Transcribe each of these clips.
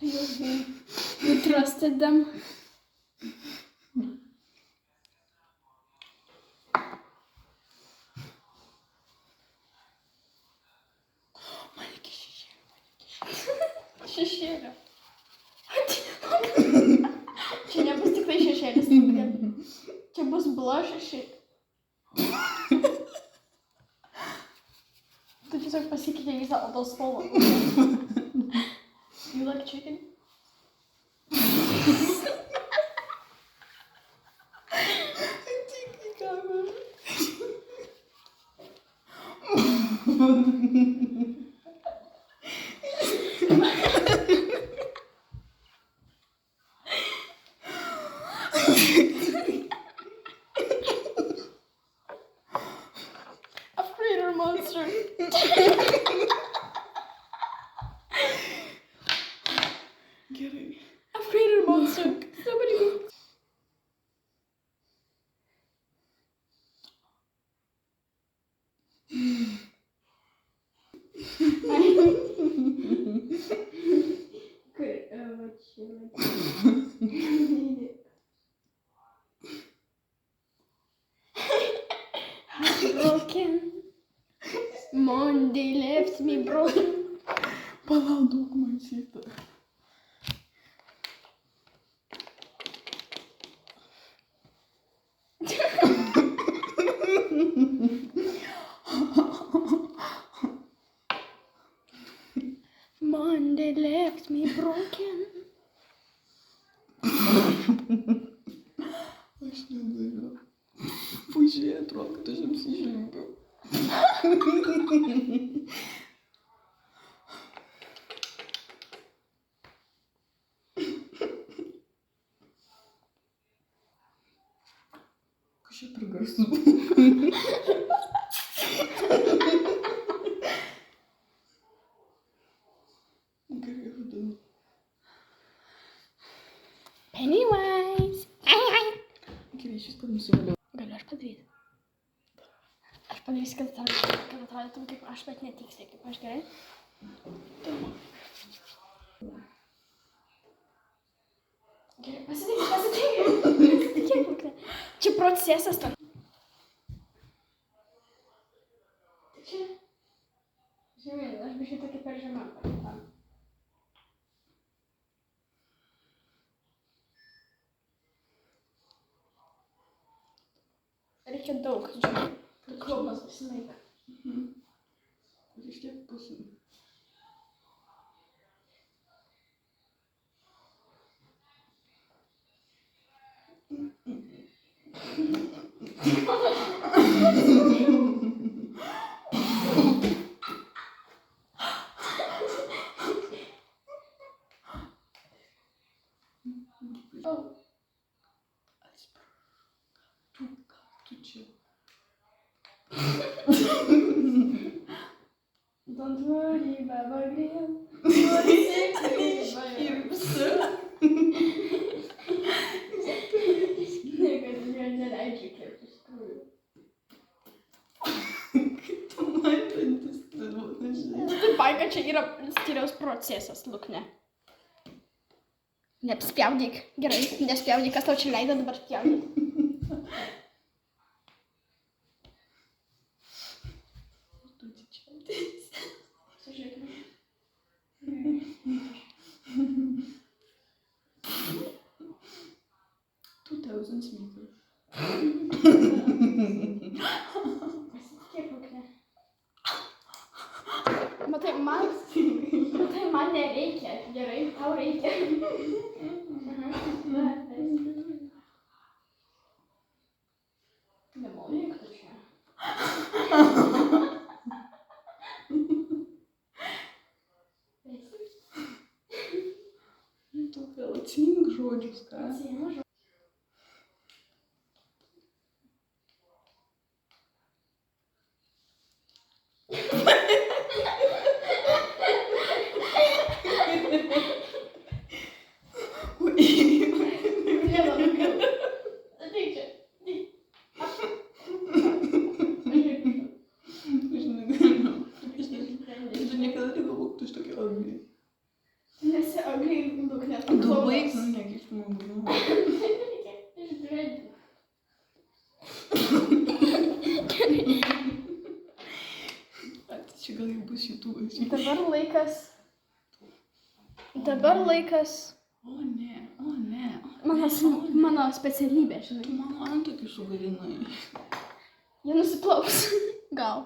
You trusted them. Šešėlio. Čia nebus tik tai šešėlis. Čia bus blush. Tu tiesiog pasikeitė visą odos spalvą. You like chicken? I've created a monster. Gerai. I've created a monster. Somebody go. Broken. Monday left me broken. Palauk, daug man šitą. Monday left me broken. Aš negaliu. Pažiūrėk, atrodo, kad aš apsižliumbiau. Kas čia per garsu? Gerai, žodžiu. Pennywise. Gerai, šis kad nusivaliau. Galiu aš padaryti. Aš padarysiu, kad atrodytum kaip aš, bet netiksliai kaip aš, gerai? Gerai, pasitikėk. Čia procesas tam. Tai čia... Žemyn, aš biškai tokį per žemą pakitą. Reikia daug, žinai. Klubas pasinaika. Reikia pusę. Tu čia. Don't worry, Baba Green. Iškirpsiu. Niekada jo neleidžiu kirpti iš tikrųjų. Kaip tu man dantis duoda, žinai. Tai paika, čia yra stiliaus procesas, lukne. Neapspjaudyk. Gerai, nespjaudyk, kas tau čia leido dabar spjaudyk. Tu čia ateisi. Sužiūrėkime. 2000 metrų. Pasitikėk, lukne. Matai, man nereikia. Gerai, tau reikia. Nemalonėk tu čia. Tu vėl atsijink žodžius, ką? Atsiėmė žodžiu. Nesi ugly. Čia gal jau bus YouTube'as. Dabar laikas. O ne. Mano specialybė, Tu žinai. mano antakių sugadinai. Jie nusiplaus. Gal.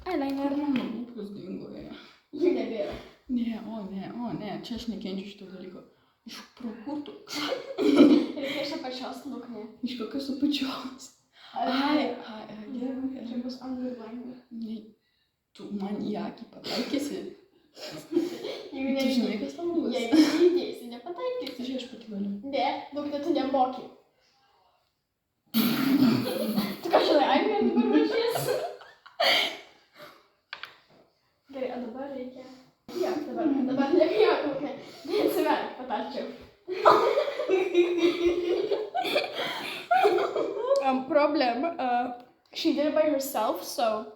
Eyeliner. Mano lūpos dingo. Jų nebėra. Ne. Čia aš nekenčiu šito dalyko. Iš pro kur tu? Reikia iš apačios lūknė. Iš kokios apačios? Gerai. Čia bus underliner. Ne, tu man į akį pataikysi. Jeigu Tu žinai, kas tau bus? Jeigu neįdėsi, nepataikysi. Žiūrėk, aš pati galiu. Ne, lūknė tu nemoki. Tu ką žinai, Agnė dabar važies? Gerai, o dabar reikia... Jo, dabar nebijok lūknė. Neatsimerk, patarčiau. Problem. She did it by herself, so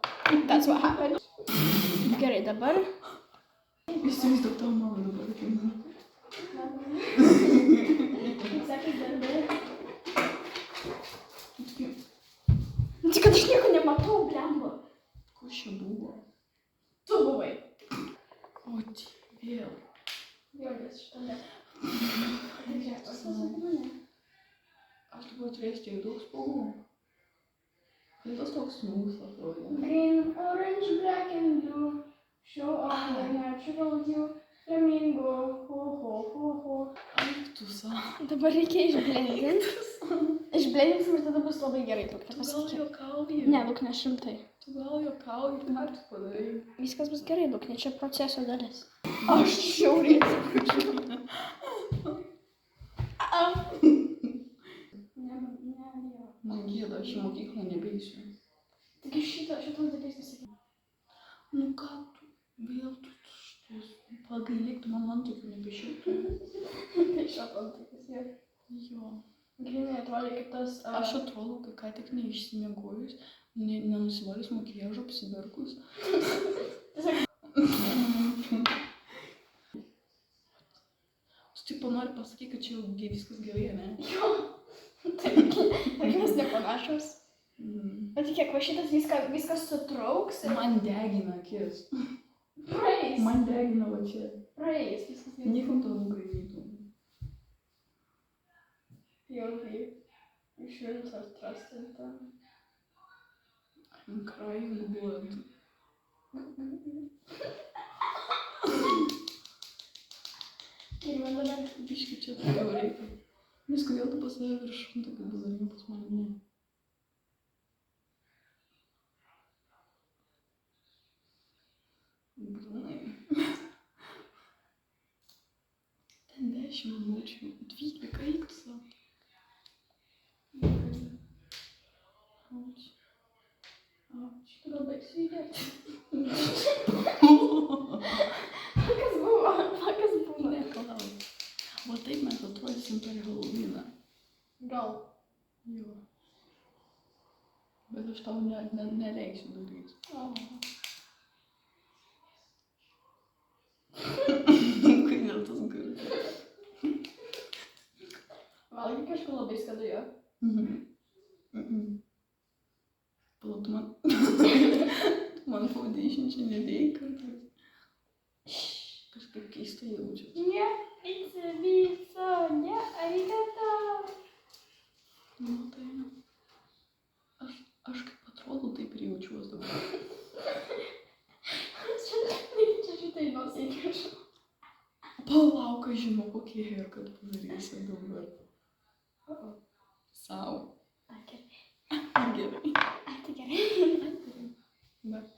that's what happened. Gerai, dabar. Įsivaizduok tavo mamą dabar. Kaip sakys darbe? Tik kad aš nieko nematau, blemba. Kas čia buvo? Tu buvai. O, vėl. Vėlės šitame. Tai čia, tas mane. Aš dabar turėsiu tiek daug spalvų. Tai tas toks smooth atrodė. Green, orange, black and blue. Show off the natural hue. Flamingo. Ho. Eik tu savo. Dabar reikia išblendinti. Išblendinti ir tada bus labai gerai. Tu gal juokauji? Ne, Luknė, šimtai. Tu gal juokauji, ką tu padarai? Viskas bus gerai, Luknė, čia proceso dalis. Aš šiauriai atsiprašau. Man gėda, aš į mokyklą nebeisiu. Taigi šitos dalys nesakyti. Nu ką tu, vėl tu šitus, pagailėk, tu man antakių nebešiltų. Tai šito dalys, jo. Jo. Grinai atrodo kaip tas... Aš atrodo, kai ką tik neišsimiegojus, nenusivalius makiažą, apsiverkus. Tu tipo nori pasakyti, kad čia jau viskas gerai, ne? Jo. Taip, mes nepanašus. Bet kiek va šitas viskas sutrauks ir... Man degina akis. Praeis. Man degina va čia. Praeis viskas. Niekam to nugraivytų. Jau kaip. Išvins atrasti tą. I'm crying blood. Ir man dabar... Biški čia daugiau reikia. Nes kodėl tu pas save viršum tokių bazarinių pas mane ne? Brunai. Ten 10 minučių. 12 eik tu savo. Auč. Tu gal baigsiu judėti. Kas buvo? Ne, palauk. Va taip mes atrodysim per Halloweeną. Gal. Jo. Bet aš tau neleisiu daryti. Kodėl tas garas? Valgai kažko labai skanu jo. Palauk, tu man foundation čia nedėjai kartais. Kažkaip keistai jaučiu. Ne, viso, ne, arigato. Nu, tai aš kaip atrodo, taip ir jaučiuos dabar. Čia šitai nosiai kažko. Palauk, aš žinau, kokį haircut padarysi dabar. Sau. Gerai. Gerai. Tai gerai. Bet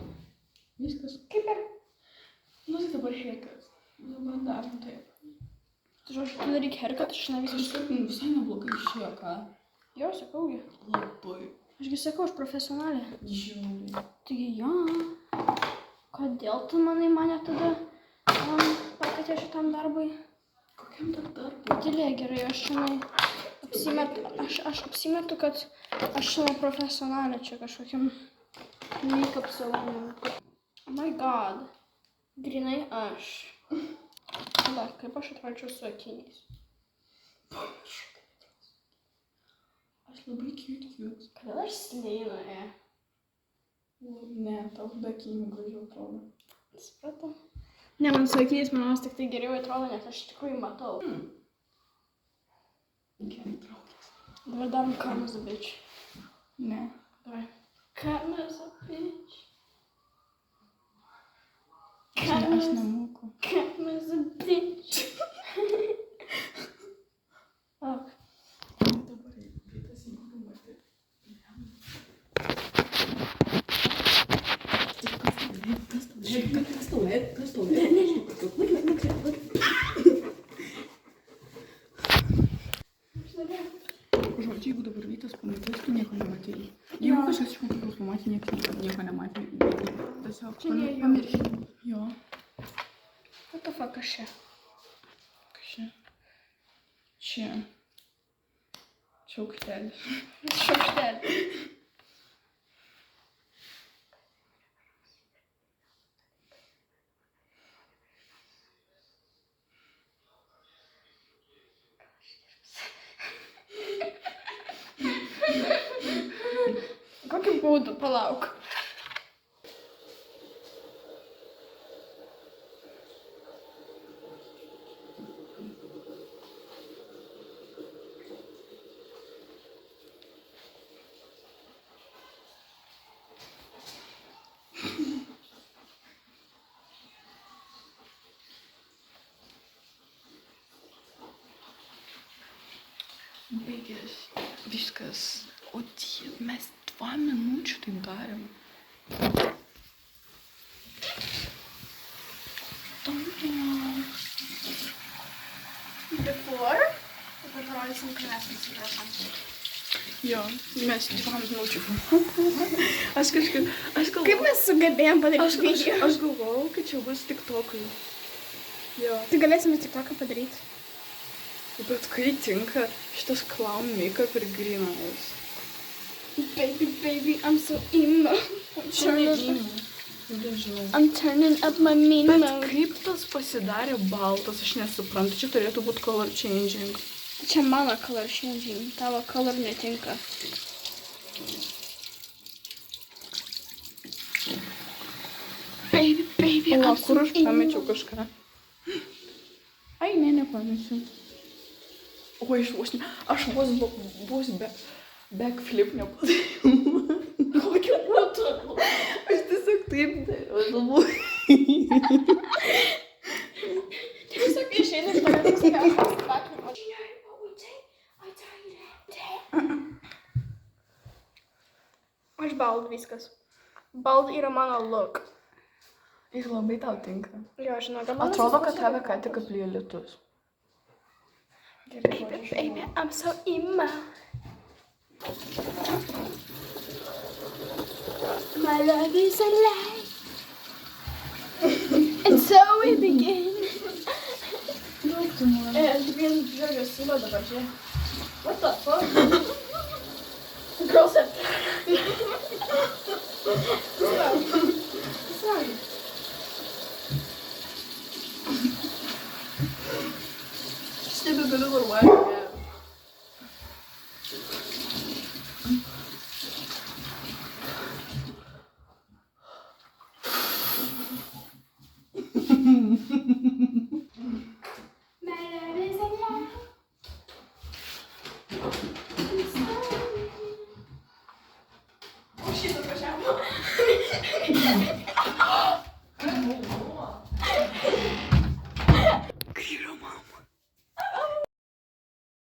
viskas. Kaip ir? Nu, tai dabar haircut. Dabar darom taip. Tu žodžiu, tu daryk haircut, aš ne viskas. Kažkaip visai neblogai išėjo, ką? Jo, sakau gi. Labai. Ašgi sakau, aš profesionalė. Žiauriai. Taigi jo. Kodėl tu manai mane tada pakvietė šitam darbui? Kokiam dar darbui? Tylė, gerai, aš apsimetu, kad aš šiame profesionalė čia kažkokiam make-up salonui. Oh my god. Grinai aš. Va, kaip aš atrodžiau su akiniais. Pamiršau. Aš labai cute. Kodėl aš slėinoje? Ne, tau be akinių gražiau atrodo. Supratau. Ne, man su akiniais manos tik tai geriau atrodo, nes aš iš tikrųjų matau. Gerai, traukis. Dabar darom karmas a bitch. Ne. Давай. Karmas a bitch. Aš nemoku. Karmas a bitch. Ok. Dabar vietas įgūdų matyti. Kas tau Žodžiu, jeigu dabar Vytas pamatys, tu nieko nematėjai. Jeigu kažkas iš mokyklos pamatė, nieko nematė. Tiesiog Čia ne jo. pamirškime. Jo. What the fuck, kas čia? Kas čia? Čia. Šaukštelis. Šaukštelį. Kokiu būdu, palauk. Baigės viskas. O mes 2 minučių taip darėm. Before? Dabar rodysim, kai mes nusiprašom. Jo, mes 2 minučių. Aš galvojau. Kaip mes sugebėjom padaryti video? Aš galvojau, kad čia bus TikTok'ai. Jo. Tai galėsime TikTok'ą padaryti. Bet kai tinka šitas clown makeup ir green eyes. Baby, baby, I'm so emo. I'm turning up my mean Bet mode. kaip tas pasidarė baltas, aš nesuprantu. Čia turėtų būti color changing. Čia mano color changing, tavo color netinka. Baby, baby, O, I'm kur so aš emo. pamečiau kažką? Ai, nepamečiau. O, aš vos backflip nepadariau. Kokiu būdu? Aš tiesiog taip dariau. Tiesiog išeini iš tokios skambos pakrypos. Aš bald viskas. Bald yra mano look. Ir labai tau tinka. Jo, žinok, Atrodo, kad tave ką tik apliejo lietus. Baby, baby, I'm so emo. My love is alive. And so we begin. Aš vien žiūriu Sylo dabar, žiūrėk. What the fuck? Girls have... Sorry. Nebegaliu varvoti. My love is alive. Oh shit, atvažiavo.